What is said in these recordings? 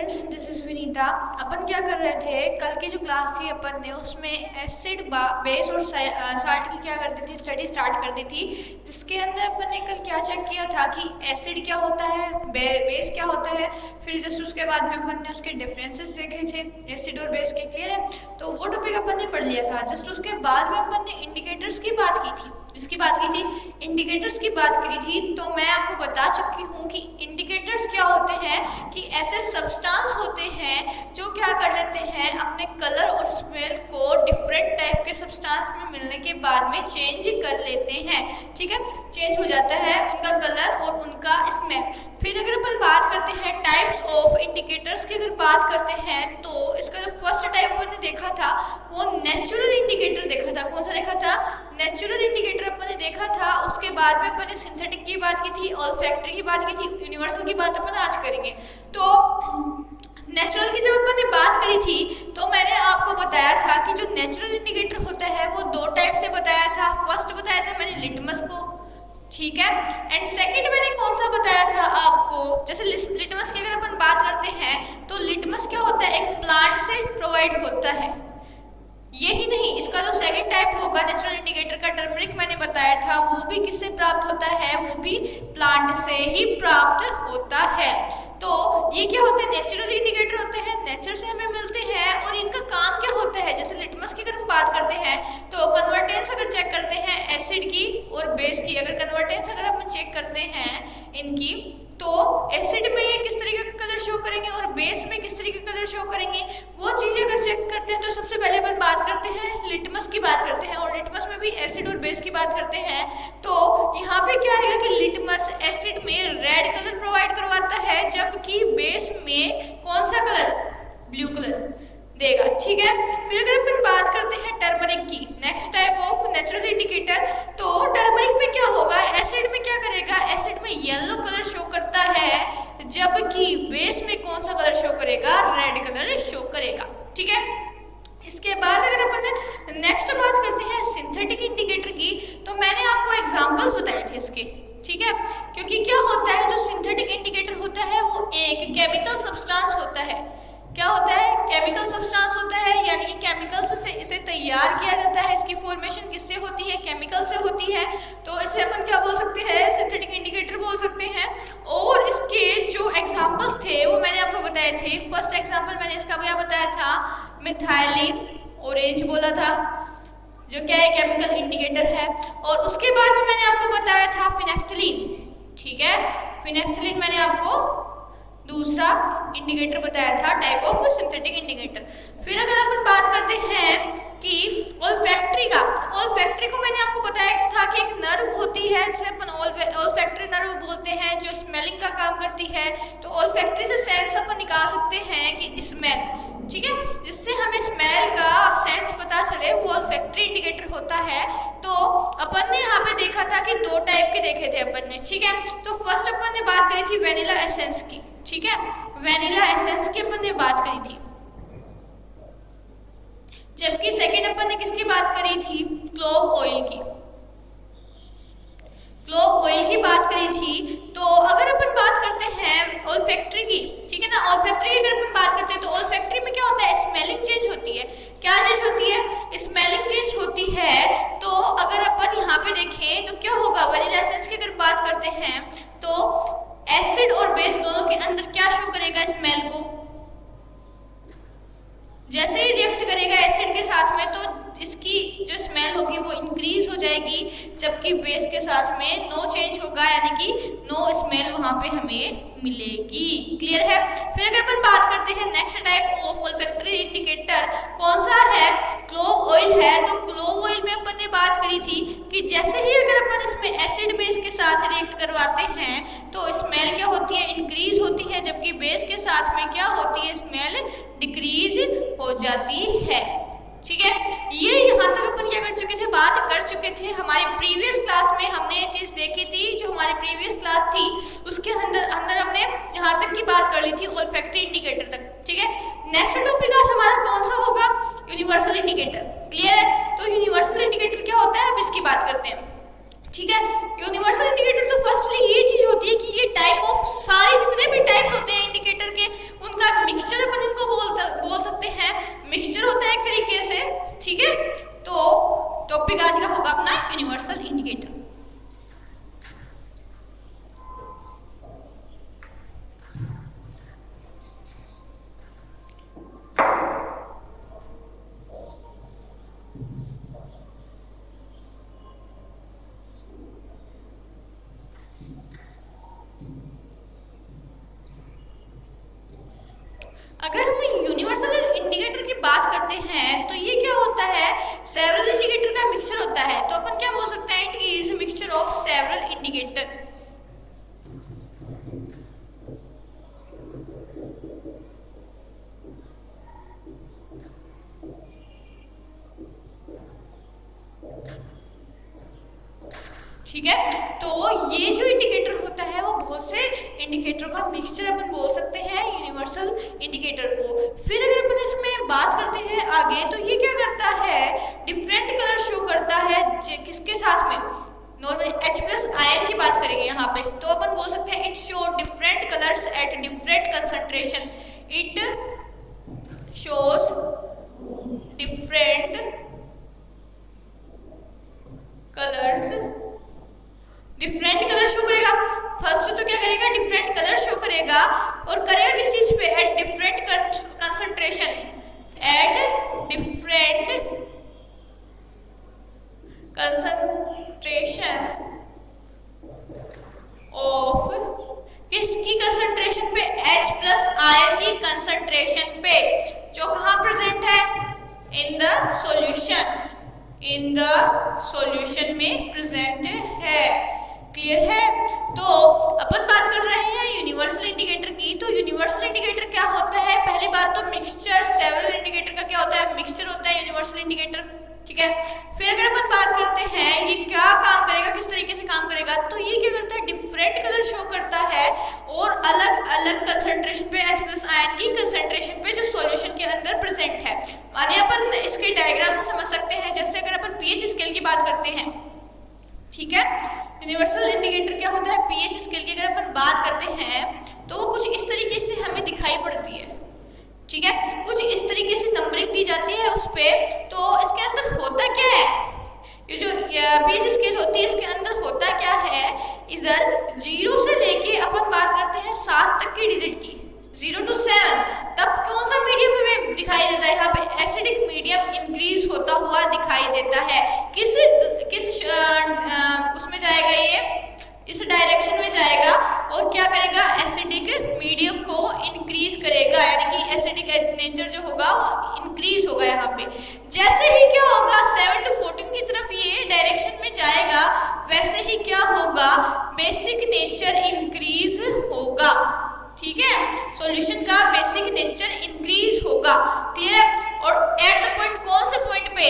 Friends, this is Vinita. अपन क्या कर रहे थे, कल की जो क्लास थी अपन ने उसमें एसिड बेस और साल्ट की क्या कर दी थी, स्टडी स्टार्ट कर दी थी। जिसके अंदर अपन ने कल क्या चेक किया था कि एसिड क्या होता है, बेस क्या होता है। फिर जस्ट उसके बाद में अपन ने उसके डिफरेंसेस देखे थे एसिड और बेस के। क्लियर है? तो वो टॉपिक अपन ने पढ़ लिया था। जस्ट उसके बाद में अपन ने इंडिकेटर्स की बात की थी। इसकी बात की थी, इंडिकेटर्स की बात करी थी। तो मैं आपको बता चुकी हूँ कि इंडिकेटर्स क्या होते हैं कि ऐसे सब्सटेंस होते हैं जो क्या कर लेते हैं, अपने कलर और स्मेल को डिफरेंट टाइप के सब्सटेंस में मिलने के बाद में चेंज कर लेते हैं। ठीक है, चेंज हो जाता है उनका कलर और उनका स्मेल। फिर अगर अपन बात करते हैं टाइप्स ऑफ इंडिकेटर्स की, अगर बात करते हैं तो इसका जो फर्स्ट टाइप अपन ने देखा था वो नेचुरल इंडिकेटर देखा था। कौन सा देखा था? नेचुरल इंडिकेटर अपन ने देखा था। उसके बाद में अपन ने सिंथेटिक की बात की थी, ऑल्फैक्टरी की बात की थी, यूनिवर्सल की बात अपन आज करेंगे। तो नेचुरल की जब अपन ने बात करी थी तो मैंने आपको बताया था कि जो नेचुरल इंडिकेटर होता है वो दो टाइप से बताया था। फर्स्ट बताया था मैंने लिटमस को, ठीक है, एंड सेकंड मैंने कौन सा बताया था आपको, जैसे लिटमस की अगर अपन बात करते हैं तो लिटमस क्या होता है, एक प्लांट से प्रोवाइड होता है। यही नहीं, इसका जो सेकंड टाइप होगा नेचुरल इंडिकेटर का, टर्मरिक मैंने बताया था, वो भी किससे प्राप्त होता है, वो भी प्लांट से ही प्राप्त होता है। तो ये क्या होते हैं, नेचुरल इंडिकेटर होते हैं, नेचर से हमें मिलते हैं। और इनका काम क्या होता है, जैसे लिटमस की अगर हम बात करते हैं तो कन्वर्टेंस अगर चेक करते हैं एसिड की और बेस की, अगर कन्वर्टेंस अगर हम चेक करते हैं इनकी, तो एसिड में किस तरीके का कलर शो करेंगे और बेस में किस तरीके का कलर शो करेंगे, वो चीज़ें अगर चेक करते हैं तो सबसे पहले अपन बात करते हैं लिटमस की बात करते हैं। और लिटमस में भी एसिड और बेस की बात करते हैं। तो यहाँ पे क्या है कि लिटमस एसिड में रेड कलर प्रोवाइड करवाता है, जबकि बेस में कौन सा कलर, ब्लू कलर देगा। ठीक है, फिर अगर अपन बात करते हैं टर्मरिक की, next type of natural indicator, तो टर्मरिक में क्या होगा, एसिड में क्या करेगा, एसिड में येलो कलर शो करता है, जबकि बेस में कौन सा कलर शो करेगा, रेड कलर शो करेगा। ठीक है, इसके बाद अगर अपन नेक्स्ट बात करते हैं सिंथेटिक इंडिकेटर की, तो मैंने आपको एग्जांपल्स बताए थे इसके। ठीक है, क्योंकि क्या होता है, जो सिंथेटिक इंडिकेटर होता है वो एक केमिकल सब्सटेंस होता है। क्या होता है, केमिकल सब्सटेंस होता है, यानी कि केमिकल्स से इसे तैयार किया जाता है। इसकी फॉर्मेशन किससे होती है, केमिकल से होती है। तो इसे अपन क्या बोल सकते हैं, सिंथेटिक इंडिकेटर बोल सकते हैं। और इसके जो एग्जांपल्स थे वो मैंने आपको बताए थे। फर्स्ट एग्जांपल मैंने इसका क्या बताया था, मिथाइलिन ऑरेंज बोला था, जो क्या है, केमिकल इंडिकेटर है। और उसके बाद में मैंने आपको बताया था फिनेफ्थलीन। ठीक है, फिनेफ्थलीन मैंने आपको दूसरा इंडिकेटर बताया था, टाइप ऑफ सिंथेटिक इंडिकेटर। फिर अगर अपन बात करते हैं कि ऑल्फैक्टरी का, ऑल्फैक्टरी को मैंने आपको बताया था कि एक नर्व होती है जिसे अपन ऑल्फैक्टरी नर्व बोलते हैं, जो स्मेलिंग का काम करती है। तो ऑल्फैक्टरी से सेंस अपन निकाल सकते हैं कि स्मेल, ठीक है, जिससे हमें स्मेल का सेंस पता चले, वो ऑल्फैक्टरी इंडिकेटर होता है। तो अपन ने यहाँ पे देखा था कि दो टाइप के देखे थे अपन ने। ठीक है, तो फर्स्ट अपन ने बात करी थी वेनिला एसेंस की। ठीक है, वेनिला एसेंस की अपन ने बात करी थी, जबकि सेकंड अपन ने किसकी बात करी थी, क्लोव ऑयल की। क्लोव ऑयल की बात करी थी। तो अगर अपन बात करते हैं ऑल्फैक्टरी की, ठीक है ना, ऑल्फैक्टरी की अगर अपन बात करते हैं तो ऑल्फैक्टरी में क्या होता है, स्मेलिंग चेंज होती है। क्या चेंज होती है, स्मेलिंग चेंज होती है। तो अगर अपन यहाँ पे देखें तो क्या होगा, वेनिला एसेंस की अगर बात करते हैं तो एसिड और बेस दोनों के अंदर क्या शो करेगा, स्मेल को। जैसे ही रिएक्ट करेगा एसिड के साथ में तो इसकी जो स्मेल होगी वो इंक्रीज हो जाएगी, जबकि बेस के साथ में नो चेंज होगा, यानी कि नो स्मेल वहाँ पे हमें मिलेगी। क्लियर है? फिर अगर अपन बात करते हैं next type of olfactory indicator कौन सा है, क्लोव ऑयल है। तो क्लोव ऑयल में अपन ने बात करी थी कि जैसे ही अगर अपन इसमें एसिड बेस के साथ रिएक्ट करवाते हैं तो स्मेल क्या होती है, इंक्रीज होती है, जबकि बेस के साथ में क्या होती है, स्मेल डिक्रीज हो जाती है। ठीक है, ये यहाँ तक अपन क्या कर चुके थे, बात कर चुके थे। हमारी प्रीवियस क्लास में हमने ये चीज़ देखी थी, जो हमारी प्रीवियस क्लास थी उसके अंदर हमने यहाँ तक की बात कर ली थी, ऑल्फैक्टरी इंडिकेटर तक। ठीक है, नेक्स्ट टॉपिक आज हमारा कौन सा होगा, यूनिवर्सल इंडिकेटर। क्लियर है? तो यूनिवर्सल इंडिकेटर क्या होता है, अब इसकी बात करते हैं। ठीक है। यूनिवर्सल इंडिकेटर तो फर्स्टली ये चीज होती है कि ये टाइप ऑफ सारे जितने भी टाइप्स होते हैं इंडिकेटर के उनका मिक्सचर अपन इनको बोल सकते हैं, मिक्सचर होता है एक तरीके से, ठीक है। तो टॉपिक आज का होगा अपना यूनिवर्सल इंडिकेटर। अगर हम यूनिवर्सल इंडिकेटर की बात करते हैं तो ये क्या होता है, सेवरल इंडिकेटर का मिक्सचर होता है। तो अपन क्या बोल सकते हैं, it is mixture of several indicator. ठीक है। तो ये जो इंडिकेटर होता है वो बहुत से इंडिकेटर का मिक्सचर अपन बोल सकते हैं यूनिवर्सल इंडिकेटर को। फिर अगर अपन इसमें बात करते हैं आगे तो ये क्या करता है, डिफरेंट कलर शो करता है किसके साथ में, नॉर्मली H+ आयन की बात करेंगे यहाँ पे तो अपन बोल सकते हैं it show different colours at different concentration. It shows different colours, different colour show करेगा। फर्स्ट तो क्या करेगा, डिफरेंट कलर शो करेगा और करेगा किस चीज पे, at different concentration, at different concentration of, किसकी कंसंट्रेशन पे, H+ आयन की कंसंट्रेशन पे, जो कहाँ प्रेजेंट है, in the solution, in the solution में प्रेजेंट है। क्लियर है। तो अपन बात कर रहे हैं यूनिवर्सल इंडिकेटर की। तो यूनिवर्सल इंडिकेटर क्या होता है, पहली बात तो मिक्सचर, सेवरल इंडिकेटर का क्या होता है, मिक्सचर होता है यूनिवर्सल इंडिकेटर, ठीक है। फिर अगर अपन बात करते हैं ये क्या काम करेगा, किस तरीके से काम करेगा, तो ये क्या करता है, डिफरेंट कलर शो करता है और अलग अलग कंसंट्रेशन पे, H+ आयन की कंसंट्रेशन पे जो सॉल्यूशन के अंदर प्रेजेंट है। मानिए अपन इसके डायग्राम से समझ सकते हैं, जैसे अगर अपन pH स्केल की बात करते हैं, ठीक है। यूनिवर्सल इंडिकेटर क्या होता है, pH स्केल की अगर अपन बात करते हैं तो वो कुछ इस तरीके से हमें दिखाई पड़ती है, ठीक है। कुछ इस तरीके से नंबरिंग दी जाती है उस पे। तो इसके अंदर होता क्या है, ये जो pH स्केल होती है इसके अंदर होता क्या है, इधर 0 से लेके अपन बात करते हैं 7 तक की डिजिट की, 0 to 7, तब कौन सा मीडियम हमें दिखाई देता है, यहाँ पे एसिडिक मीडियम इंक्रीज होता हुआ दिखाई देता है। किस उसमें जाएगा, ये इस डायरेक्शन में जाएगा और क्या करेगा, एसिडिक मीडियम को इंक्रीज करेगा, यानी कि एसिडिक नेचर जो होगा वो इंक्रीज होगा यहाँ पे। जैसे ही क्या होगा, 7 to 14 की तरफ ये डायरेक्शन में जाएगा, वैसे ही क्या होगा, बेसिक नेचर इंक्रीज होगा, ठीक है। सॉल्यूशन का बेसिक नेचर इंक्रीज होगा, क्लियर है। और एट द पॉइंट, कौन से पॉइंट पे,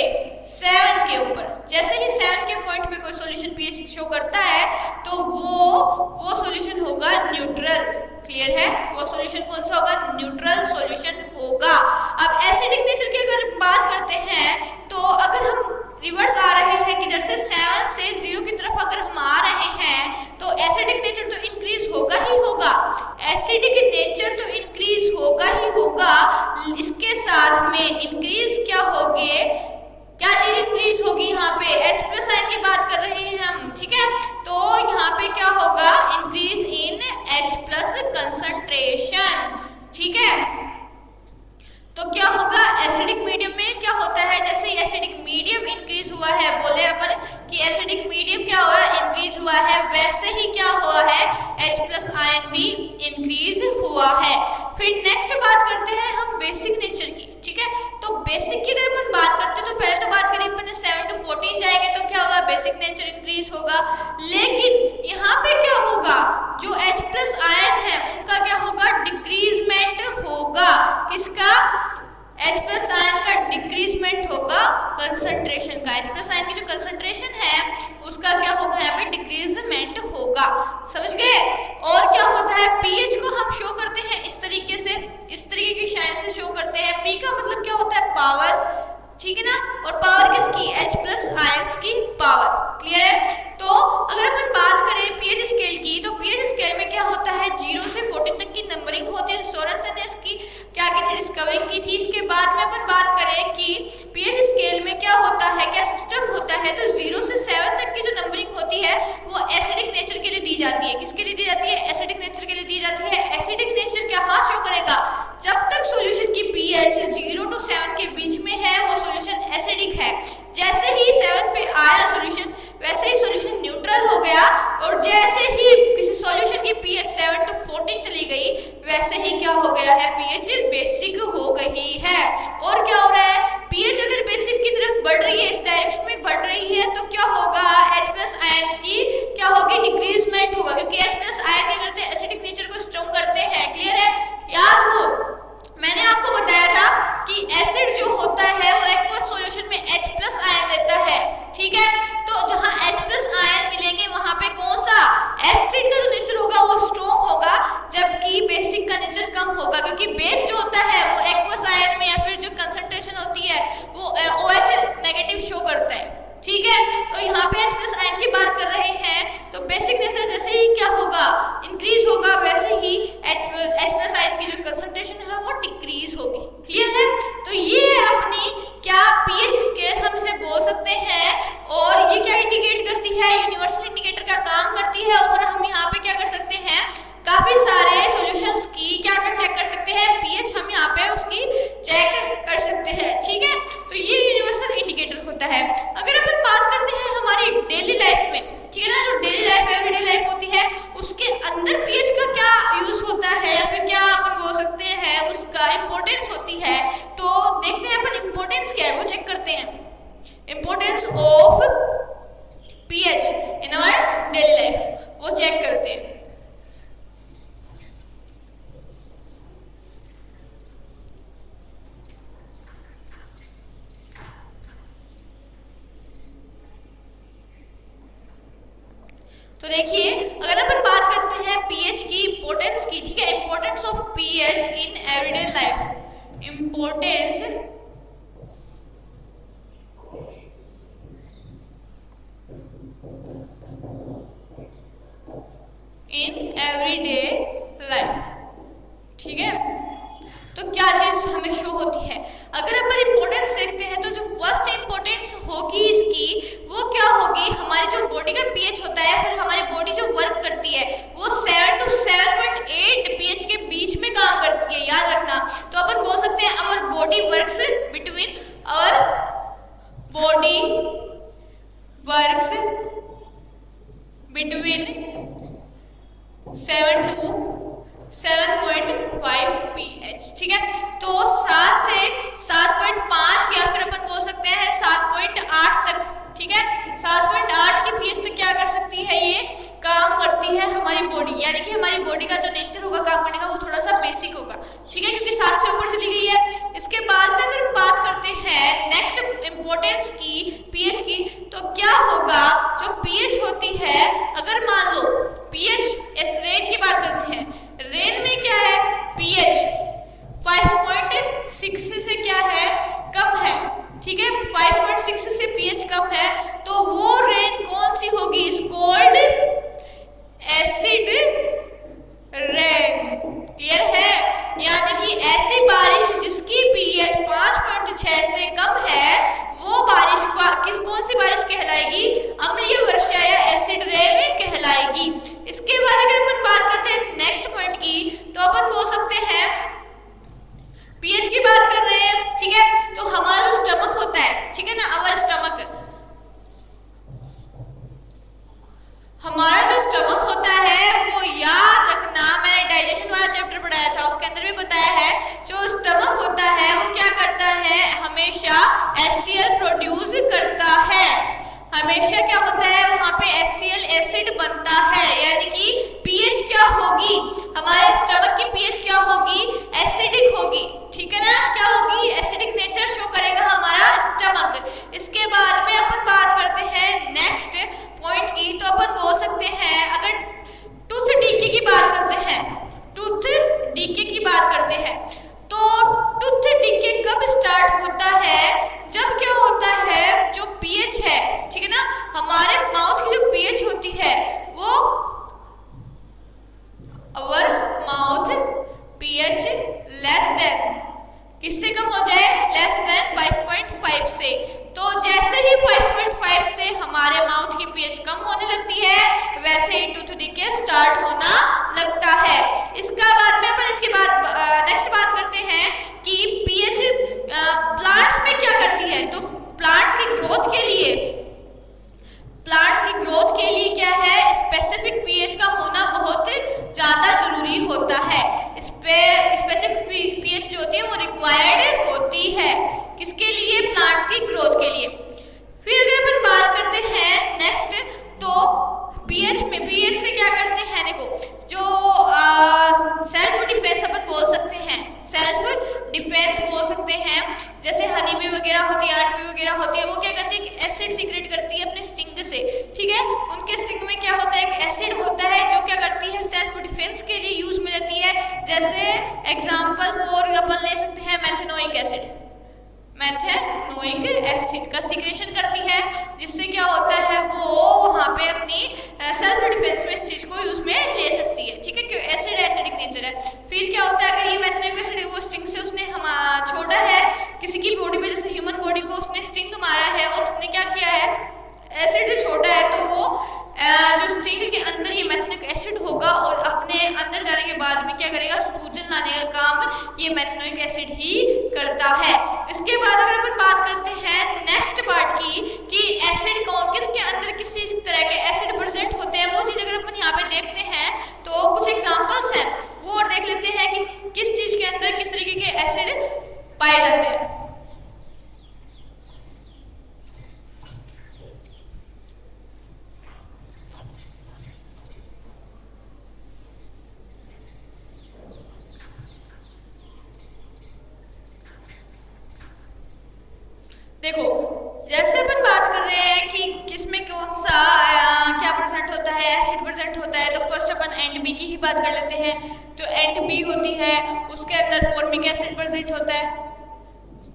7 के ऊपर, जैसे ही 7 के पॉइंट पे कोई सॉल्यूशन pH शो करता है तो वो सॉल्यूशन होगा न्यूट्रल, क्लियर है। वो सॉल्यूशन कौन सा होगा, न्यूट्रल सॉल्यूशन होगा। अब एसिडिक नेचर की अगर बात करते हैं तो अगर हम रिवर्स आ रहे हैं, किधर से 7 से 0 की तरफ अगर हम आ रहे हैं तो एसिडिक नेचर तो इंक्रीज होगा ही होगा, एसिडिक नेचर तो इंक्रीज होगा ही होगा। इसके साथ में इंक्रीज क्या होगे, क्या चीज इंक्रीज होगी, यहाँ पे H+ आयन की बात कर रहे हैं हम, ठीक है। तो यहाँ पे क्या होगा, इंक्रीज इन H+ कंसंट्रेशन, ठीक है। तो क्या होगा, एसिडिक मीडियम में क्या होता है, जैसे एसिडिक मीडियम इंक्रीज हुआ है, बोले अपन कि एसिडिक मीडियम क्या हुआ है, इंक्रीज हुआ है, वैसे ही क्या हुआ है, H+ आयन भी इंक्रीज हुआ है। फिर नेक्स्ट बात करते हैं हम बेसिक नेचर की, ठीक है। तो बेसिक की अगर अपन बात करते हैं तो पहले तो बात करें अपन 7 to 14 जाएंगे तो क्या होगा, बेसिक नेचर इंक्रीज होगा। लेकिन यहाँ पे क्या होगा, जो H+ आयन है उनका क्या होगा, डिक्रीजमेंट होगा, किसका, H+ आयन का डिक्रीजमेंट होगा कंसंट्रेशन का, H+ आयन की जो कंसंट्रेशन है उसका क्या होगा, यहाँ पे डिक्रीजमेंट होगा, समझ गए। और क्या होता है, pH को हम शो करते हैं इस तरीके से, इस तरीके की शाइन से शो करते हैं। P का मतलब क्या होता है, पावर, ठीक है ना। और पावर किसकी, H+ आयंस की पावर, क्लियर है। तो क्या की थी, डिस्कवरिंग की थी। इसके बाद में अपन बात करें कि पीएच स्केल में क्या होता है, क्या सिस्टम होता है, तो 0 से 7 तक की जो नंबरिंग होती है वो एसिडिक नेचर के लिए दी जाती है। किसके लिए दी जाती है? एसिडिक नेचर के लिए दी जाती है। एसिडिक नेचर क्या हाँ शो करेगा, जब तक सॉल्यूशन की पीएच 0 to 7 के बीच में है वो सॉल्यूशन एसिडिक है। जैसे ही 7 पे आया सॉल्यूशन वैसे ही सॉल्यूशन न्यूट्रल हो गया, और जैसे ही किसी सॉल्यूशन की पीएच 7 to 14 चली गई वैसे ही क्या हो गया है, पीएच बेसिक हो गई है। और क्या हो रहा है, पीएच अगर बेसिक की तरफ बढ़ रही है, इस डायरेक्शन में बढ़ रही है, तो क्या होगा, H+ आयन की क्या होगी, डिक्रीजमेंट होगा, क्योंकि H+ आयन क्या करते हैं, एसिडिक नेचर को स्ट्रॉन्ग करते हैं। क्लियर है? याद हो मैंने आपको बताया था कि एसिड जो होता है वो एक्वस सॉल्यूशन में H+ आयन देता है। ठीक है, तो जहां H+ आयन मिलेंगे वहां पे कौन सा एसिड का जो नेचर होगा वो स्ट्रॉन्ग होगा, जबकि बेसिक का नेचर कम होगा, क्योंकि बेस जो होता है वो एक्वस आयन में या फिर जो कंसंट्रेशन होती है वो OH नेगेटिव शो करता है। ठीक है, तो यहाँ पे H+ आयन की बात कर रहे हैं, तो बेसिक नेचर जैसे ही क्या होगा, इंक्रीज होगा, वैसे ही H+ आयन की जो कंसंट्रेशन है वो डिक्रीज होगी। क्लियर है? तो ये है अपनी क्या पीएच स्केल हम इसे बोल सकते हैं, और ये क्या इंडिकेट करती है, यूनिवर्सल इंडिकेटर का काम करती है। और हम यहाँ पे क्या कर सकते हैं, काफी सारे सॉल्यूशंस की क्या कर चेक कर सकते हैं, पीएच हम यहाँ पे उसकी चेक कर सकते हैं। ठीक है, तो ये यूनिवर्सल इंडिकेटर होता है। अगर अपन बात करते हैं हमारी डेली लाइफ में, ठीक है ना, जो डेली लाइफ एवरीडे लाइफ होती है उसके अंदर पीएच का क्या यूज होता है, या फिर क्या अपन बोल सकते हैं उसका इंपॉर्टेंस होती है, तो देखते हैं अपन इंपॉर्टेंस क्या है वो चेक करते हैं। Importance of pH in our daily life वो चेक करते हैं। तो देखिए, अगर अपन बात करते हैं पीएच की इंपॉर्टेंस की, ठीक है, importance of pH in everyday life, importance in everyday life. ठीक है, तो क्या चीज हमें शो होती है, अगर अपन इंपॉर्टेंस देखते हैं तो जो फर्स्ट इंपॉर्टेंस होगी इसकी वो क्या होगी, हमारी जो बॉडी का पीएच होता है, फिर हमारी बॉडी जो वर्क करती है वो 7 to 7.8 पीएच के बीच में काम करती है, याद रखना। तो अपन बोल सकते हैं our body works between, our body works between 7 to 7.5 pH। ठीक है, तो 7 से 7.5 या फिर अपन बोल सकते हैं 7.8 तक। ठीक है, 7.8 की pH तक क्या कर सकती है, ये काम करती है हमारी बॉडी, यानी कि हमारी बॉडी का जो नेचर होगा काम करने का वो थोड़ा सा बेसिक होगा। ठीक है, क्योंकि 7 से ऊपर चली गई है। इसके बाद में अगर हम बात करते हैं नेक्स्ट इंपॉर्टेंस की पीएच की, तो क्या होगा, जो पीएच होती है, अगर मान लो पीएच रेन की बात करते हैं, रेन में क्या है, पीएच 5.6 से क्या है, कम है। ठीक है, 5.6 से पीएच कम है, तो वो रेन कौन सी होगी, is called acid rain. Clear है? यानी कि ऐसी बारिश जिसकी पीएच 5.6 से कम है वो बारिश कौन सी बारिश कहलाएगी, अम्लीय वर्षा या एसिड रेन कहलाएगी। इसके बाद अगर अपन बात करते हैं नेक्स्ट पॉइंट की, तो अपन बोल सकते हैं पीएच की बात कर रहे हैं। ठीक है, तो हमारा जो स्टमक होता है, ठीक है ना, अवर स्टमक, हमारा जो स्टमक होता है वो याद रखना, मैंने डाइजेशन वाला चैप्टर पढ़ाया था उसके अंदर भी बताया है, जो स्टमक होता है वो क्या करता है, हमेशा HCl प्रोड्यूस करता है। हमेशा क्या होता है, वहां पे HCl एसिड बनता है, यानी कि पीएच क्या होगी, हमारे स्टमक की पीएच क्या होगी, एसिडिक होगी। ठीक है ना, क्या होगी, एसिडिक नेचर शो करेगा हमारा स्टमक। इसके बाद में अपन बात करते हैं नेक्स्ट पॉइंट की, तो अपन बोल सकते हैं अगर टूथ डीके की बात करते हैं, टूथ डीके की बात करते हैं, तो टूथ डीके कब स्टार्ट होता है, जब क्या होता है, जो पीएच है, ठीक है ना, हमारे माउथ की जो पीएच होती है वो our mouth pH less than, किससे कम हो जाए, लेस देन 5.5 से। तो जैसे ही 5.5 से हमारे माउथ की पीएच कम होने लगती है वैसे ही टूथ डीके स्टार्ट होना लगता है। इसका बाद में अपन इसके बाद नेक्स्ट बात करते हैं कि पीएच प्लांट्स में क्या करती है। तो प्लांट्स की ग्रोथ के लिए क्या है, स्पेसिफिक पीएच का होना बहुत ज़्यादा जरूरी होता है। स्पेसिफिक पीएच जो होती है वो रिक्वायर्ड होती है, किसके लिए, प्लांट्स की ग्रोथ के लिए। फिर अगर अपन बात करते हैं नेक्स्ट, तो पीएच से क्या करते हैं, देखो जो सेल्फ डिफेंस अपन बोल सकते हैं, सेल्फ डिफेंस बोल सकते हैं। जैसे हनी बी वगैरह होती है, आंट बी वगैरह होती है, वो क्या करती है, एसिड सीक्रेट करती है अपने स्टिंग से, ठीक है। उनके स्टिंग में क्या होता है, एक एसिड होता है जो क्या करती है, सेल्फ डिफेंस के लिए यूज में लेती है। जैसे एग्जाम्पल फॉर अपन ले सकते हैं मैथेनोइक एसिड का सीक्रेशन करती है, जिससे क्या होता है वो वहाँ पे अपनी सेल्फ डिफेंस में इस चीज को यूज में ले सकती है, ठीक है, क्यों एसिड एसिडिक नेचर है। फिर क्या होता है, अगर ये मैथेनोइक एसिड वो स्टिंग से उसने छोड़ा है किसी की बॉडी पे, जैसे ह्यूमन बॉडी को उसने स्टिंग मारा है और उसने क्या किया है, एसिड से छोड़ा है, तो वो जो स्टिंग के अंदर ये मैथेनोइक एसिड होगा और अपने अंदर जाने के बाद में क्या करेगा, सूजन लाने का काम ये मैथेनोइक एसिड ही करता है। इसके बाद अगर अपन बात करते हैं नेक्स्ट पार्ट की कि एसिड कौन किसके अंदर किस चीज तरह के एसिड प्रेजेंट होते हैं, वो चीज अगर अपन यहाँ पे देखते हैं तो कुछ एग्जांपल्स हैं वो और देख लेते हैं कि किस चीज के अंदर किस तरीके के एसिड पाए जाते हैं। देखो जैसे अपन बात कर रहे हैं कि किसमें कौन सा क्या प्रेजेंट होता है, एसिड प्रेजेंट होता है, तो फर्स्ट अपन एंड बी की ही बात कर लेते हैं। जो एंड बी होती है उसके अंदर फॉर्मिक एसिड प्रेजेंट होता है,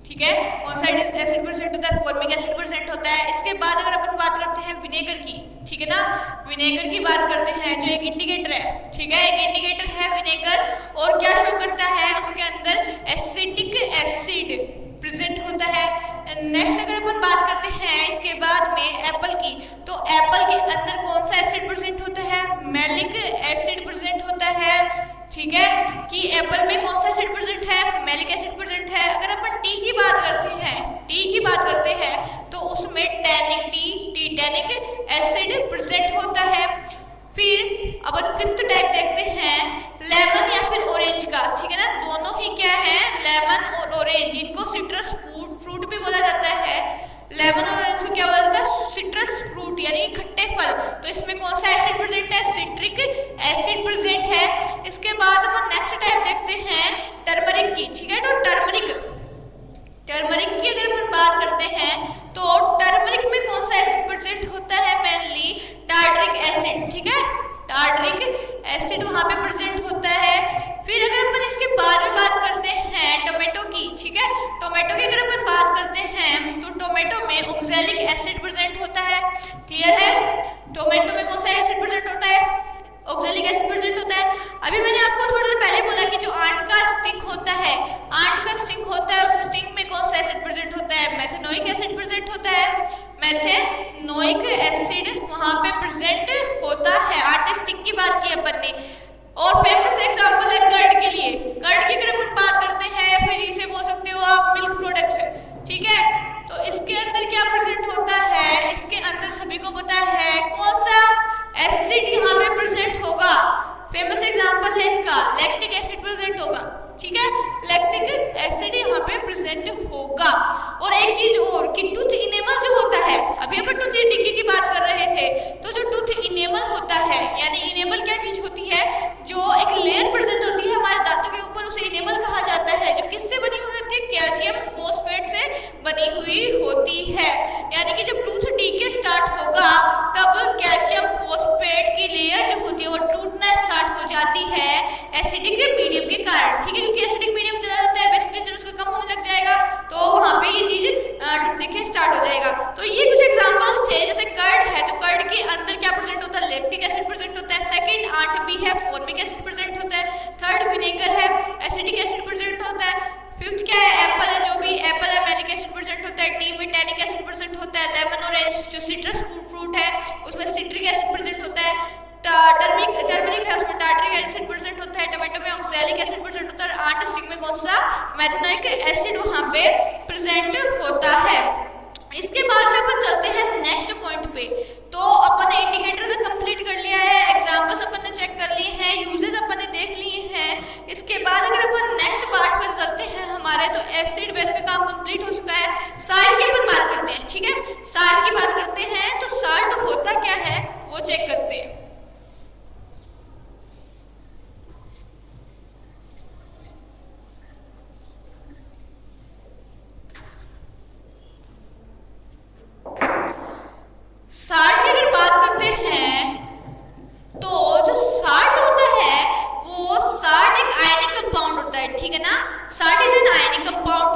ठीक है। कौन सा एसिड प्रेजेंट होता है, फॉर्मिक एसिड प्रेजेंट होता है। इसके बाद अगर अपन बात करते हैं विनेगर की, ठीक है ना, विनेगर की बात करते हैं जो एक इंडिकेटर है, ठीक है, एक इंडिकेटर है विनेगर, और क्या शो करता है, उसके अंदर एसिटिक एसिड प्रेजेंट होता है। नेक्स्ट अगर अपन बात करते हैं इसके बाद में एप्पल की, तो एप्पल के अंदर कौन सा एसिड प्रेजेंट होता है, मैलिक एसिड प्रेजेंट होता है, ठीक है, कि एप्पल में कौन सा एसिड प्रेजेंट है, मैलिक एसिड प्रेजेंट है। अगर अपन टी की बात करते हैं तो उसमें टैनिक एसिड प्रेजेंट होता है। फिर अपन फिफ्थ टाइप देखते हैं लेमन या फिर ऑरेंज का, ठीक है ना, दोनों ही क्या है, लेमन और ऑरेंज, इनको सिट्रस फ्रूट भी बोला जाता है। लेमन और ऑरेंज को क्या बोला जाता है, सिट्रस फ्रूट यानी खट्टे फल। तो इसमें कौन सा एसिड प्रेजेंट है, सिट्रिक एसिड प्रेजेंट है। इसके बाद अपन नेक्स्ट टाइप देखते हैं टर्मरिक की, ठीक है। तो टर्मरिक की अगर अपन बात करते हैं तो टर्मरिक में कौन सा एसिड प्रेजेंट होता है, मेनली टार्टरिक एसिड, ठीक है, टार्टरिक एसिड वहाँ पे प्रेजेंट होता है। फिर अगर अपन इसके बाद में बात करते हैं टोमेटो की, ठीक है, टोमेटो की अगर अपन बात करते हैं तो टोमेटो में ऑक्सैलिक एसिड प्रेजेंट होता है, क्लियर है। टोमेटो में कौन सा एसिड प्रेजेंट होता है, ऑक्सैलिक एसिड प्रेजेंट होता है। अभी मैंने आपको थोड़ी देर पहले बोला कि जो आंट का स्टिंग होता है, उस स्टिंग में कौन सा एसिड प्रेजेंट होता है, मैथेनोइक एसिड प्रेजेंट होता है, मैथेनोइक एसिड वहां पे प्रेजेंट होता है। आंट स्टिंग की बात की अपन ने, और फेमस एग्जांपल है कर्ड के लिए। कर्ड की अगर अपन बात करते हैं, फिर इसे बोल सकते हो आप मिल्क प्रोडक्ट, ठीक है। तो इसके अंदर क्या प्रेजेंट होता है, इसके अंदर सभी को पता है कौन सा एसिड यहाँ पे प्रेजेंट होगा। फेमस एग्जांपल है इसका लैक्टिक एसिड प्रेजेंट होगा, ठीक है, लैक्टिक एसिड यहाँ पे प्रेजेंट होगा। और एक चीज और कि टूथ इनेमल जो होता है, अभी अपन टूथ डिक्की की बात कर रहे थे, तो जो टूथ इनेमल होता है, यानी इनेमल क्या चीज होती है, जो एक लेयर प्रेजेंट होती है हमारे दांतों के ऊपर, उसे इनेमल कहा जाता है, जो किससे बनी हुई होती है, कैल्शियम फॉस्फेट से बनी हुई होती है। यानी कि जब टूथ डीके स्टार्ट होगा तब कैल्शियम फॉस्फेट की लेयर जो होती है वो टूटना स्टार्ट हो जाती है एसिडिक मीडियम के कारण, ठीक है, क्योंकि एसिडिक मीडियम चला जाता है, बेसिक नेचर उसका कम होने लग जाएगा, तो वहाँ पे ये चीज देखिए स्टार्ट हो जाएगा। तो ये कुछ एग्जांपल्स थे। जैसे कर्ड है, तो कर्ड के अंदर क्या प्रेजेंट होता है, लैक्टिक एसिड प्रेजेंट होता है। सेकंड आंट बी है, फॉर्मिक एसिड प्रेजेंट होता है। थर्ड विनेगर है, एसिडिक एसिड प्रेजेंट टर्मरिक है उसमें टार्टरिक एसिड प्रेजेंट होता है, टमाटो में ऑक्सैलिक एसिड प्रेजेंट होता है, आर्टिस्टिक में कौन सा मेथनोइक एसिड वहां पे प्रेजेंट होता है। इसके बाद में अपन चलते हैं नेक्स्ट पॉइंट पे। तो अपन ने इंडिकेटर का कंप्लीट कर लिया है, एग्जांपल्स अपन ने चेक कर लिए हैं, यूजेस अपन ने देख लिए हैं। इसके बाद अगर अपन नेक्स्ट पार्ट पे चलते हैं हमारे, तो एसिड बेस का काम कंप्लीट हो चुका है। साल्ट की अपन बात करते हैं, ठीक है, साल्ट की बात करते हैं। तो साल्ट होता क्या है वो चेक करते हैं। साल्ट की अगर बात करते हैं तो जो साल्ट होता है वो साल्ट एक आयनिक कंपाउंड होता है, ठीक है ना। Salt is an ionic compound,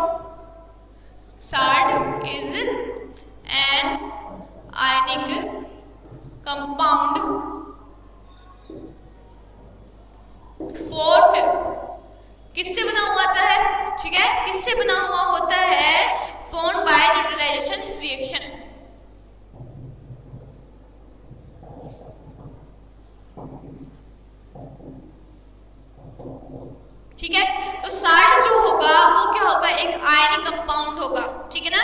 salt is an ionic compound formed, किससे बना हुआ होता है, ठीक है, किससे बना हुआ होता है, फॉर्म्ड बाय न्यूट्रलाइजेशन रिएक्शन। ठीक है, तो साल्ट जो होगा वो क्या होगा, एक आयनिक कंपाउंड होगा, ठीक है ना,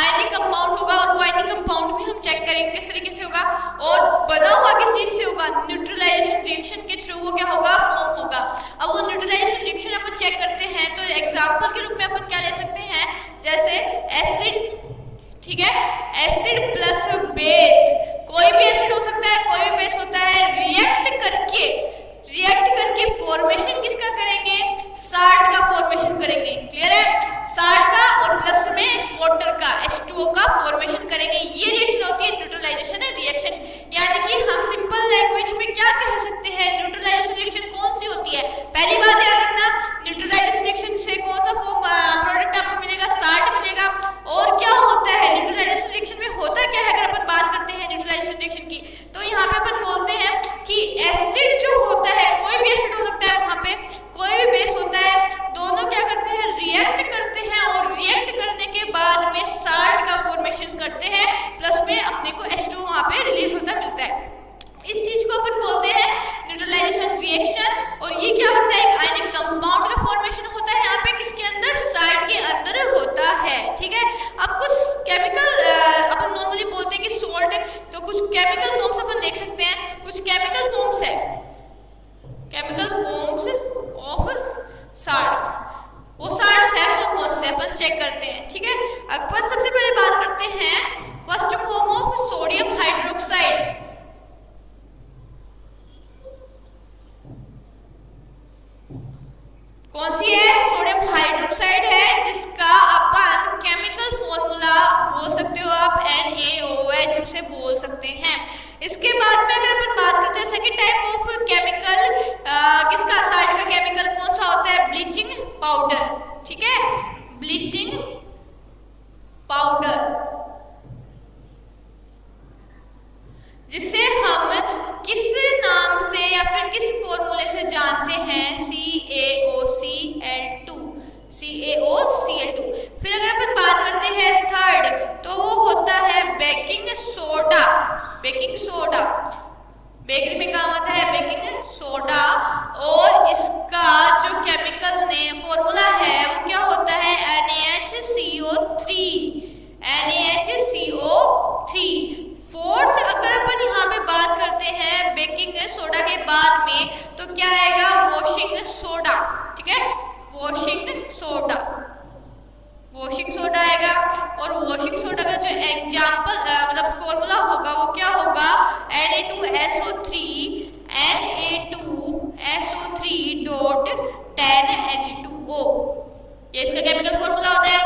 आयनिक कंपाउंड होगा। और वो आयनिक कंपाउंड भी हम चेक करेंगे किस तरीके से होगा, और बना हुआ किस चीज से होगा, न्यूट्रलाइजेशन रिएक्शन के थ्रू वो क्या होगा, फॉर्म होगा। अब वो न्यूट्रलाइजेशन रिएक्शन अपन चेक करते हैं, तो एग्जांपल के रूप में अपन क्या ले सकते हैं, जैसे एसिड, ठीक है, एसिड प्लस बेस, कोई भी एसिड हो सकता है, कोई भी बेस होता है, रिएक्ट करके फॉर्मेशन किसका करेंगे, साल्ट का फॉर्मेशन करेंगे, क्लियर है, साल्ट का, और प्लस में वाटर का H2O का फॉर्मेशन करेंगे। ये रिएक्शन होती है न्यूट्रलाइजेशन रिएक्शन। यानी कि हम सिंपल लैंग्वेज में क्या कह सकते हैं, न्यूट्रलाइजेशन रिएक्शन कौन सी होती है। पहली बात याद रखना, न्यूट्रलाइजेशन रिएक्शन से कौन सा प्रोडक्ट आपको मिलेगा, साल्ट मिलेगा। और क्या होता है न्यूट्रलाइजेशन रिएक्शन में, होता क्या है, अगर अपन बात करते हैं न्यूट्रलाइजेशन रिएक्शन की, तो यहाँ पे अपन बोलते हैं कि एसिड जो होता है, कोई भी एसिड हो सकता है, वहां पे कोई भी बेस होता है, दोनों क्या करते हैं, रिएक्ट करते हैं, और रिएक्ट करने के बाद में साल्ट का फॉर्मेशन करते हैं, प्लस में अपने को H2 वहां पे रिलीज होता मिलता है। इस चीज को अपन बोलते हैं न्यूट्रलाइजेशन रिएक्शन। और ये क्या बनता है, एक आयनिक कंपाउंड का फॉर्मेशन होता है यहाँ पे, किसके अंदर, साल्ट के अंदर होता है, ठीक है। अब कुछ केमिकल अपन नॉर्मली बोलते हैं कि सोल्ट, तो कुछ केमिकल फॉर्म्स अपन देख सकते हैं, कुछ केमिकल फॉर्म्स है, केमिकल फॉर्म्स ऑफ साल्ट्स, वो साल्ट्स है कौन कौन से अपन चेक करते हैं, ठीक है। अपन सबसे पहले बात करते हैं first form of sodium hydroxide. कौन सी है, सोडियम हाइड्रोक्साइड है, जिसका अपन केमिकल फॉर्मूला बोल सकते हो आप NaOH उसे बोल सकते हैं। इसके बाद में अगर अपन बात करते हैं सेकंड टाइप ऑफ केमिकल, किसका, साल्ट का केमिकल कौन सा होता है, ब्लीचिंग पाउडर, ठीक है, ब्लीचिंग पाउडर, जिसे हम किस नाम से या फिर किस फॉर्मूले से जानते हैं, CaOCl2। फिर अगर अपन बात करते हैं थर्ड, तो वो होता है baking soda, baking soda, bakery में काम आता है बेकिंग सोडा। और इसका जो केमिकल नेम फॉर्मूला है वो क्या होता है, NaHCO3, NaHCO3। फोर्थ अगर अपन यहाँ पे बात करते हैं बेकिंग सोडा के बाद में, तो क्या आएगा, वॉशिंग सोडा, ठीक है, वॉशिंग सोडा, वॉशिंग सोडा आएगा। और वॉशिंग सोडा का जो एग्जाम्पल मतलब फॉर्मूला होगा वो क्या होगा, Na2SO3 Na2SO3.10H2O, ये इसका केमिकल फॉर्मूला होता है।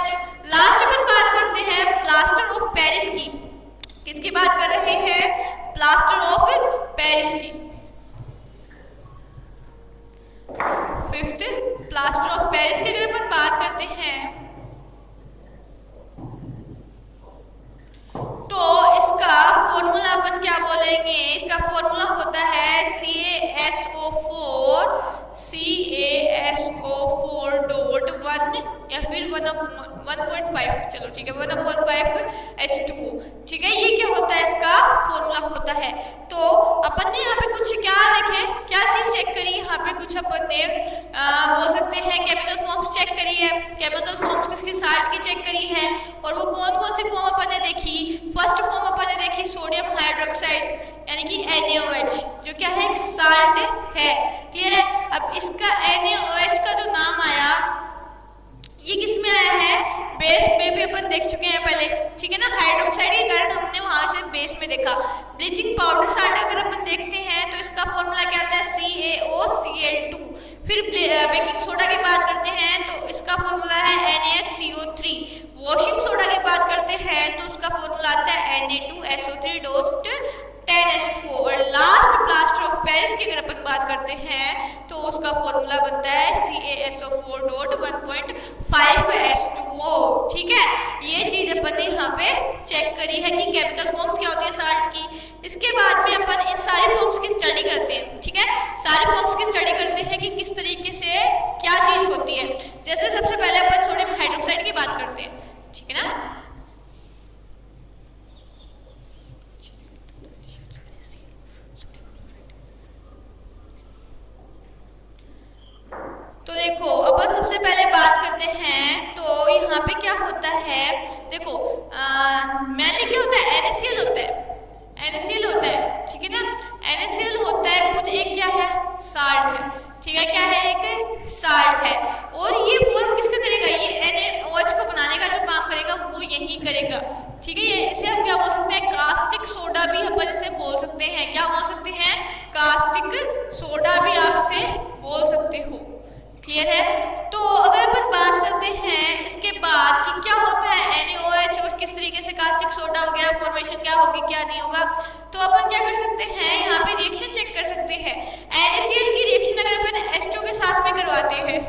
लास्ट अपन बात करते हैं प्लास्टर ऑफ पेरिस की, किसकी बात कर रहे हैं, प्लास्टर ऑफ पेरिस की। फिफ्थ, प्लास्टर ऑफ पेरिस की अगर अपन बात करते हैं, तो इसका फॉर्मूला अपन क्या बोलेंगे, इसका फॉर्मूला होता है CaSO4.1 या फिर 1.5, चलो ठीक है, 1.5 H2O, ठीक है। ये क्या होता है, इसका फॉर्मूला होता है। तो अपन ने यहाँ पे कुछ क्या देखे, क्या चीज चेक करी, यहाँ पे कुछ अपन ने बोल सकते हैं केमिकल फॉर्म्स चेक करी है, केमिकल फॉर्म्स किसकी साल्ट की चेक करी है, और वो कौन कौन सी फॉर्म अपन ने देखी। फर्स्ट फॉर्म अपन ने देखी सोडियम हाइड्रोक्साइड यानी कि NaOH, जो क्या है, एक साल्ट है। क्लियर है। अब इसका NaOH का जो नाम आया ये किस में आया है, बेस में भी अपन देख चुके हैं पहले, ठीक है ना। हाइड्रोक्साइड के कारण हमने वहां से बेस में देखा। ब्लीचिंग पाउडर साल्ट अगर अपन देखते हैं तो इसका फॉर्मूला क्या आता है, CaOCl2। फिर बेकिंग सोडा की बात करते हैं तो इसका फॉर्मूला है NaCO3। वॉशिंग सोडा की बात करते हैं तो उसका फॉर्मूला आता है Na2SO3.10H2O। और लास्ट प्लास्टर ऑफ पेरिस की अगर अपन बात करते हैं तो उसका फॉर्मूला बनता है CaSO4.1.5H2O। ठीक है, ये चीज अपन ने यहाँ पे चेक करी है कि केमिकल फॉर्म्स क्या होती है साल्ट की। इसके बाद में अपन इन सारी फॉर्म्स की स्टडी करते हैं। ठीक है, सारी फॉर्म्स की स्टडी करते हैं कि किस तरीके से क्या चीज होती है। जैसे सबसे पहले अपन सोडियम हाइड्रोक्साइड की बात करते हैं, ठीक है ना। तो देखो अपन सबसे पहले बात करते हैं तो यहाँ पे क्या होता है, देखो मेनली क्या होता है, NaCl होता है, NaCl होता है, ठीक है ना। NaCl होता है खुद एक क्या है, साल्ट है, ठीक है, क्या है, एक साल्ट है। और ये फॉर्म किसका करेगा, ये NaOH को बनाने का जो काम करेगा वो यही करेगा, ठीक है। ये इसे हम क्या बोल सकते हैं, कास्टिक सोडा भी अपन इसे बोल सकते हैं। क्या बोल सकते हैं, कास्टिक सोडा भी आप इसे बोल सकते हो। क्लियर है। तो अगर अपन बात करते हैं इसके बाद कि क्या होता है NaOH और किस तरीके से कास्टिक सोडा वगैरह फॉर्मेशन क्या होगी क्या नहीं होगा, तो अपन क्या कर सकते हैं, यहाँ पे रिएक्शन चेक कर सकते हैं। NaCl की रिएक्शन अगर अपन H2 के साथ में करवाते हैं,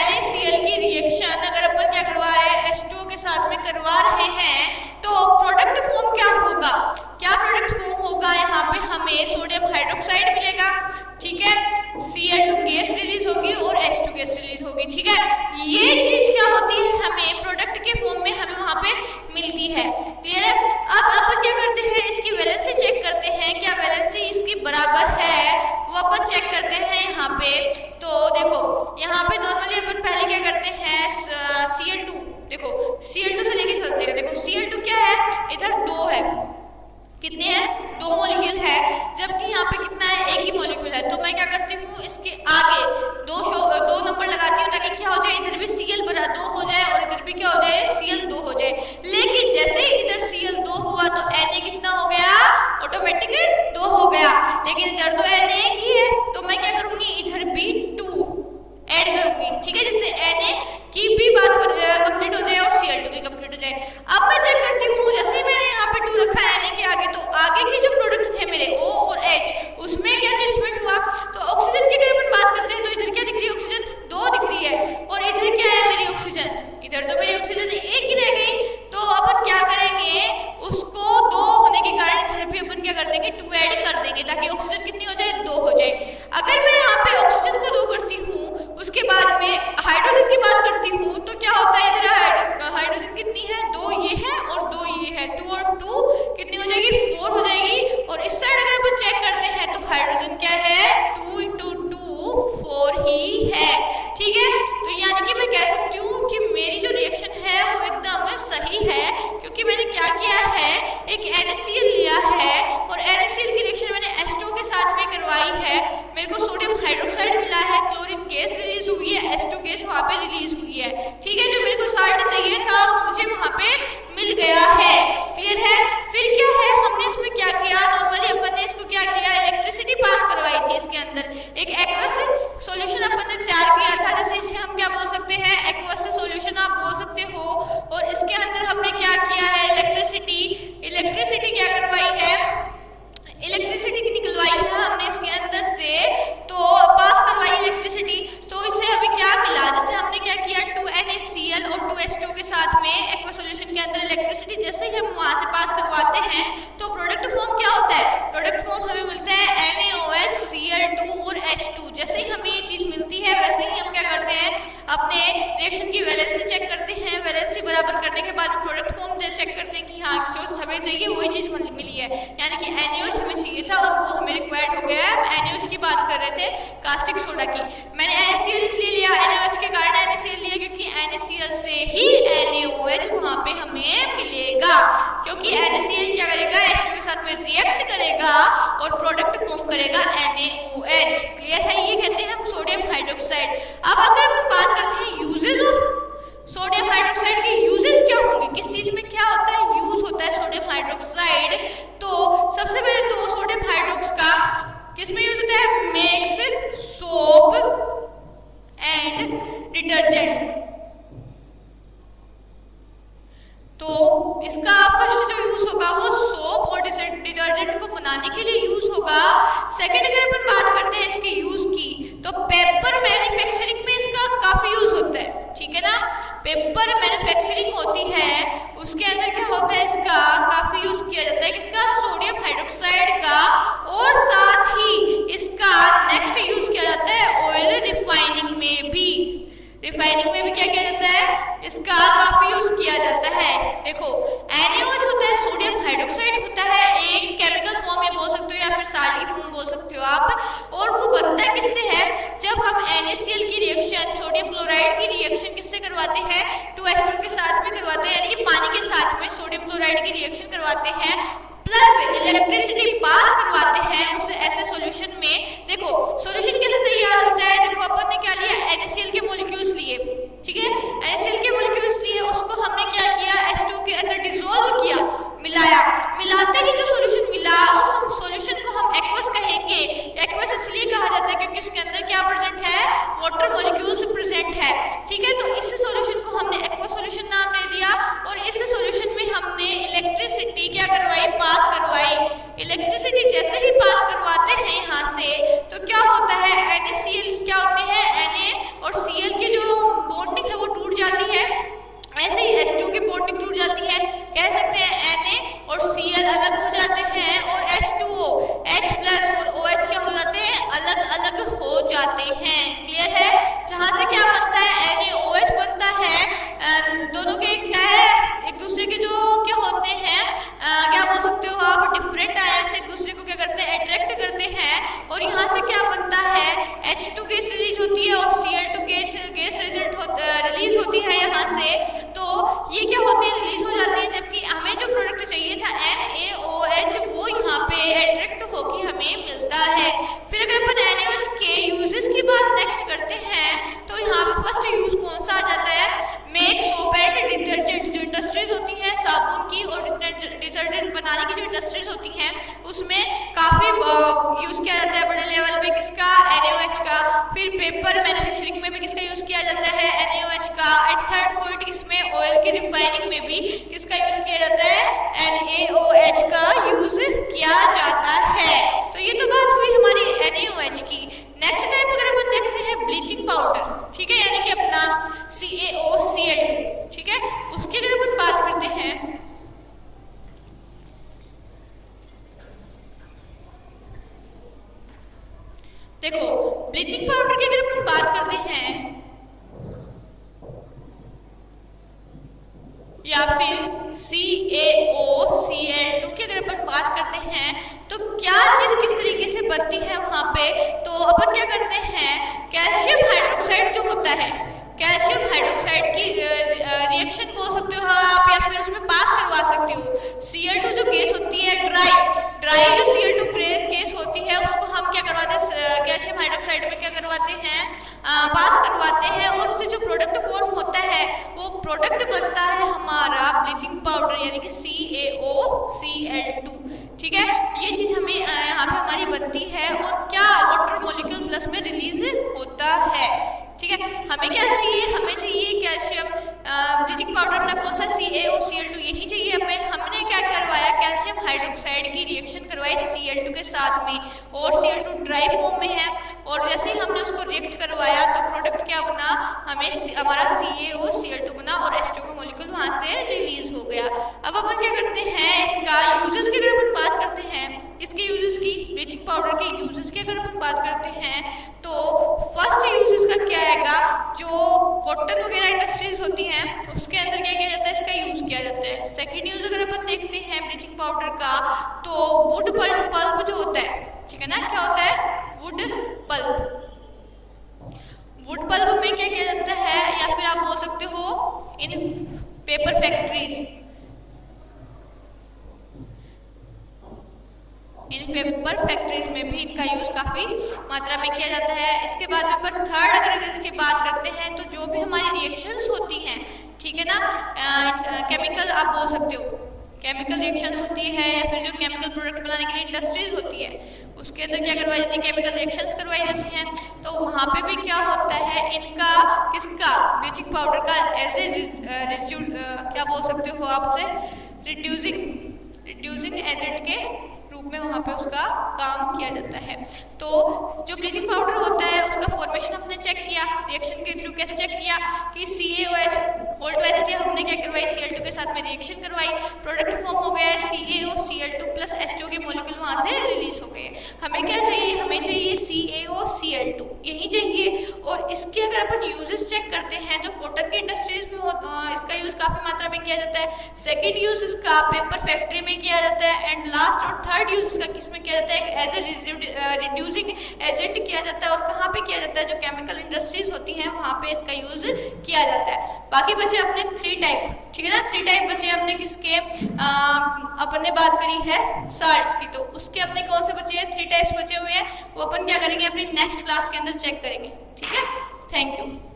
NaCl की रिएक्शन अगर अपन क्या करवा रहे हैं, H2 के साथ में करवा रहे हैं, तो प्रोडक्ट फॉर्म क्या होगा, क्या प्रोडक्ट फॉर्म होगा, यहाँ पे हमें सोडियम हाइड्रोक्साइड मिलेगा, ठीक है, Cl2 गैस रिलीज होगी और H2 गैस रिलीज होगी, ठीक है। ये चीज क्या होती है, हमें प्रोडक्ट के फॉर्म में हमें वहां पे मिलती है। क्लियर है। अब अपन क्या करते हैं, इसकी वैलेंसी चेक करते हैं, क्या वैलेंसी इसकी बराबर है वो अपन चेक करते हैं यहाँ पे। तो देखो यहाँ पे नॉर्मली अपन पहले क्या करते हैं, Cl2, देखो Cl2 से लेके चलते हैं। देखो Cl2 क्या है, इधर 2 है, कितने हैं, 2 मॉलिक्यूल है, जबकि यहाँ पे कितना है, एक ही मॉलिक्यूल है। तो मैं क्या करती हूँ, इसके आगे 2 नंबर लगाती हूँ ताकि क्या हो जाए, इधर भी Cl बराबर 2 हो जाए और इधर भी क्या हो जाए, Cl 2 हो जाए। लेकिन जैसे ही इधर Cl 2 हुआ तो Na कितना हो गया, ऑटोमेटिक 2 हो गया। लेकिन इधर तो Na एक ही है, तो मैं क्या करूंगी, इधर भी 2 ऐड करूंगी, ठीक है, जिससे Na की भी बात कंप्लीट हो जाए और Cl2 की कंप्लीट हो जाए। अब मैं चेक करती हूँ, जैसे ही मैंने यहाँ पे 2 रखा है Na के आगे, तो आगे के जो प्रोडक्ट थे मेरे O और H, उसमें क्या चेंजमेंट हुआ। तो ऑक्सीजन की अगर अपन बात करते हैं तो इधर क्या दिख रही है, ऑक्सीजन 2 दिख रही है, और इधर क्या है मेरी ऑक्सीजन, इधर तो मेरी ऑक्सीजन 1 ही रह गई। तो अपन क्या करेंगे, उसको 2 होने के कारण इधर भी अपन क्या कर देंगे, 2 ऐड कर देंगे ताकि ऑक्सीजन कितनी हो जाए, 2 हो जाए। अगर मैं यहाँ पे ऑक्सीजन को 2 करती हूँ, उसके बाद में हाइड्रोजन की बात करती हूँ, तो क्या होता है, इधर हाइड्रोजन कितनी है, 2 ये है और 2 ये है, 2 और 2 कितनी हो जाएगी, 4 हो जाएगी। और इस साइड अगर अपन चेक करते हैं तो हाइड्रोजन क्या है, 2 × 2 4 ही है, ठीक है। तो यानी कि मैं कह सकती हूँ कि मेरी जो रिएक्शन है वो एकदम सही है, क्योंकि मैंने क्या किया है, एक NaCl लिया है और NaCl की रिएक्शन मैंने H2 के साथ में करवाई है। मेरे को सोडियम हाइड्रोक्साइड मिला है, क्लोरीन गैस रिलीज हुई है, H2 गैस वहाँ पे रिलीज हुई है, ठीक है। जो मेरे को साल्ट चाहिए था मुझे वहाँ पे मिल गया है। क्लियर है। फिर क्या है, हमने इसमें क्या किया, नॉर्मली अपन ने इसको क्या किया, इलेक्ट्रिसिटी पास करवाई थी इसके अंदर, एक एक्वस सॉल्यूशन अपन ने तैयार किया था। जैसे इसे हम क्या बोल सकते हैं, एक्वस सॉल्यूशन आप बोल सकते हो। और इसके अंदर हमने क्या किया है, इलेक्ट्रिसिटी क्या करवाई है, इलेक्ट्रिसिटी निकलवाई है हमने इसके अंदर से, तो पास करवाई इलेक्ट्रिसिटी। तो इससे हमें क्या मिला, जैसे हमने क्या किया, 2NaCl और 2H2 के साथ में एक्वा सॉल्यूशन के अंदर इलेक्ट्रिसिटी जैसे ही हम वहां से पास करवाते हैं तो प्रोडक्ट फॉर्म क्या होता है, प्रोडक्ट फॉर्म हमें मिलता है NaOH Cl2 और H2। जैसे ही हमें ये चीज मिलती है वैसे ही हम क्या करते हैं, अपने रिएक्शन की वैलेंसी चेक करते हैं। वैलेंसी बराबर करने के बाद प्रोडक्ट फॉर्म चेक करते हैं कि कि हाँ जो हमें चाहिए वही चीज़ मिली है, यानी कि NaOH हमें चाहिए था और वो हमें रिक्वायर्ड हो गया है। हम NaOH की बात कर रहे थे कास्टिक सोडा की। मैंने NaCl इसलिए लिया, NaOH के कारण NaCl लिया क्योंकि NaCl से ही NaOH वहाँ पे हमें मिलेगा, क्योंकि NaCl क्या करेगा, H2 के साथ में रिएक्ट करेगा और प्रोडक्ट फॉर्म करेगा NaOH। क्लियर है, ये कहते हैं हम सोडियम हाइड्रोक्साइड। अब अगर अपन बात करते हैं यूजेज ऑफ सोडियम हाइड्रोक्साइड के यूजेस क्या होंगे, किस चीज में क्या होता है, यूज होता है सोडियम हाइड्रोक्साइड। तो सबसे पहले तो सोडियम हाइड्रोक्स का किस में यूज होता है, मेक्स सोप एंड डिटर्जेंट। तो इसका फर्स्ट जो यूज होगा वो सोप और डिटर्जेंट को बनाने के लिए यूज होगा। सेकंड अगर अपन बात करते हैं इसके यूज की, तो पेपर मैन्युफैक्चरिंग में इसका काफी यूज होता है, ठीक है ना। पेपर मैन्युफैक्चरिंग होती है, उसके अंदर क्या होता है, इसका काफी यूज किया जाता है किसका, सोडियम हाइड्रोक्साइड का। और साथ ही इसका नेक्स्ट यूज किया जाता है ऑयल रिफाइनिंग में भी। रिफाइनिंग में भी क्या किया जाता है, इसका काफी यूज किया जाता है। देखो NaOH होता है, सोडियम हाइड्रोक्साइड होता है, एक केमिकल फॉर्म में बोल सकते हो या फिर साल्टी फॉर्म बोल सकते हो आप। और वो बनता किससे है, जब हम NaCl की रिएक्शन सोडियम क्लोराइड की रिएक्शन किससे करवाते हैं, 2H2 के साथ में करवाते हैं, यानी कि पानी के साथ में सोडियम क्लोराइड की रिएक्शन करवाते हैं, प्लस इलेक्ट्रिसिटी पास करवाते हैं उस ऐसे सॉल्यूशन में। देखो सॉल्यूशन कैसे तैयार होता है, देखो अपन ने क्या लिया, NaCl के मॉलिक्यूल्स लिए, ठीक है, NaCl के मॉलिक्यूल्स लिए, उसको हमने क्या किया, H2 के अंदर डिसॉल्व किया, मिलाया। मिलाते ही जो सॉल्यूशन मिला उस सॉल्यूशन को हम एक्वस कहेंगे। एक्वस इसलिए कहा जाता है क्योंकि उसके अंदर क्या प्रेजेंट है, वाटर मॉलिक्यूल्स प्रेजेंट है, ठीक है। तो इस सॉल्यूशन को हमने एक्वस सॉल्यूशन नाम दे दिया। और इस सॉल्यूशन में हमने इलेक्ट्रिसिटी क्या करवाई, पास करवाई। इलेक्ट्रिसिटी जैसे ही पास करवाते हैं यहाँ से, तो क्या होता है, NaCl क्या होते हैं, Na और Cl की जो बॉन्डिंग है वो टूट जाती है, ऐसे ही H2 की बॉन्डिंग टूट जाती है। कह सकते हैं Na और Cl अलग हो जाते हैं और H2O H प्लस और OH क्या हो जाते हैं, अलग अलग हो जाते हैं। क्लियर है, जहाँ से क्या बनता है, NaOH बनता है। दोनों के क्या है, एक दूसरे के जो क्या होते हैं, क्या बोल सकते हो आप, डिफरेंट आयंस एक दूसरे को क्या करते हैं, अट्रैक्ट करते हैं। और यहाँ से क्या बनता है, H2 गैस रिलीज होती है और Cl2 गैस रिलीज होती है यहाँ से। तो ये क्या होते हैं, रिलीज हो जाते हैं, जबकि हमें जो प्रोडक्ट चाहिए था NaOH वो यहाँ पे अट्रैक्ट होके हमें मिलता है। फिर अगर अपन NaOH के यूजेस की बात नेक्स्ट करते हैं, तो यहाँ पे फर्स्ट यूज कौन सा आ जाता है, मेक सोप एंड डिटर्जेंट। जो इंडस्ट्रीज होती हैं साबुन की और डिटर्जेंट बनाने की जो इंडस्ट्रीज होती हैं, उसमें काफी यूज किया जाता है बड़े लेवल पे किसका, NaOH का। फिर पेपर मैन्युफैक्चरिंग में भी किसका यूज किया जाता है, NaOH का। एंड थर्ड पॉइंट इसमें ऑयल की रिफाइनिंग में भी किसका यूज किया जाता है, NaOH का यूज किया जाता है। तो ये तो बात हुई हमारी NaOH की। नेक्स्ट टाइप अगर अपन देखते हैं ब्लीचिंग पाउडर, ठीक है, यानी कि अपना CaOCl2, ठीक है, उसकी अगर अपन बात करते हैं, देखो ब्लीचिंग पाउडर की अगर अपन बात करते हैं या फिर CaOCl2 की अगर अपन बात करते हैं, तो क्या चीज किस तरीके से बनती है वहां पे, तो अपन क्या करते हैं, कैल्शियम हाइड्रोक्साइड जो होता है, कैल्शियम हाइड्रोक्साइड की रिएक्शन बोल सकते हो आप, या फिर उसमें पास करवा सकते हो। Cl2 जो गैस होती है, ड्राई जो Cl2 गैस होती है, उसको हम क्या करवाते हैं, कैल्शियम हाइड्रोक्साइड में क्या करवाते हैं, पास करवाते हैं। और उससे जो प्रोडक्ट फॉर्म होता है, वो प्रोडक्ट बनता है हमारा ब्लीचिंग पाउडर, यानी कि CaOCl2, ठीक है। ये चीज हमें यहाँ पे हमारी बनती है और क्या वाटर मॉलिक्यूल प्लस में रिलीज होता है, ठीक है। हमें क्या चाहिए, हमें चाहिए कैल्शियम, ब्लीचिंग पाउडर अपना कौन सा, CaOCl2 यही चाहिए हमें। हमने क्या करवाया, कैल्शियम हाइड्रोक्साइड की रिएक्शन करवाई Cl2 के साथ में, और Cl2 ड्राई फॉर्म में है, और जैसे ही हमने उसको रिएक्ट करवाया तो प्रोडक्ट क्या बना, हमें हमारा CaOCl2 बना और H2 का मॉलिक्यूल वहां से रिलीज हो गया। अब अपन क्या करते हैं, इसका यूजेस की अगर अपन बात करते हैं, इसके यूजेस की, ब्लीचिंग पाउडर के यूजेस की अगर अपन बात करते हैं, तो फर्स्ट यूज इसका क्या आएगा, जो कॉटन वगैरह इंडस्ट्रीज होती हैं उसके अंदर क्या किया जाता है, इसका यूज किया जाता है। सेकेंड यूज अगर अपन देखते हैं ब्लीचिंग पाउडर का, तो वुड पल्प जो होता है, ठीक है ना, क्या होता है, वुड पल्प। वुड पल्प में क्या किया जाता है, या फिर आप बोल सकते हो इन पेपर फैक्ट्रीज, इन पेपर फैक्ट्रीज में भी इनका यूज काफी मात्रा में किया जाता है। इसके बाद में अपन थर्ड अगर इसकी बात करते हैं, तो जो भी हमारी रिएक्शंस होती हैं, ठीक है ना, केमिकल आप बोल सकते हो, केमिकल रिएक्शंस होती है, या फिर जो केमिकल प्रोडक्ट बनाने के लिए इंडस्ट्रीज होती है, उसके अंदर क्या करवाई जाती है, केमिकल रिएक्शंस करवाई जाती हैं। तो वहाँ पे भी क्या होता है, इनका किसका, ब्लीचिंग पाउडर का ऐसे क्या बोल सकते हो आप उसे, रिड्यूसिंग एजेंट के रूप में वहाँ पे उसका काम किया जाता है। तो जो ब्लीचिंग पाउडर होता है उसका फॉर्मेशन हमने चेक किया, रिएक्शन के थ्रू कैसे चेक किया कि CaOH होल्ड किया, हमने क्या करवाई, Cl2 के साथ में रिएक्शन करवाई, प्रोडक्ट फॉर्म हो गया है CaOCl2 प्लस H2 के मॉलिक्यूल वहाँ से रिलीज हो गए। हमें क्या चाहिए, हमें चाहिए CaOCl2, यही चाहिए। और इसके अगर अपन यूजेस चेक करते हैं, जो कॉटन के इंडस्ट्रीज में इसका यूज काफी मात्रा में किया जाता है। सेकेंड यूज इसका पेपर फैक्ट्री में किया जाता है, एंड लास्ट और थर्ड यूज इसका किस में किया जाता है, एज ए रिड्यूसिंग एजेंट किया जाता है। और कहाँ पे किया जाता है, जो केमिकल इंडस्ट्रीज होती हैं वहाँ पे इसका यूज किया जाता है। बाकी बचे अपने 3 टाइप, ठीक है ना, 3 टाइप बचे अपने किसके, अपन ने बात करी है साल्ट्स की, तो उसके अपने कौन से बचे हैं, 3 टाइप्स बचे हुए हैं, वो अपन क्या करेंगे अपनी नेक्स्ट क्लास के अंदर चेक करेंगे, ठीक है। Thank you.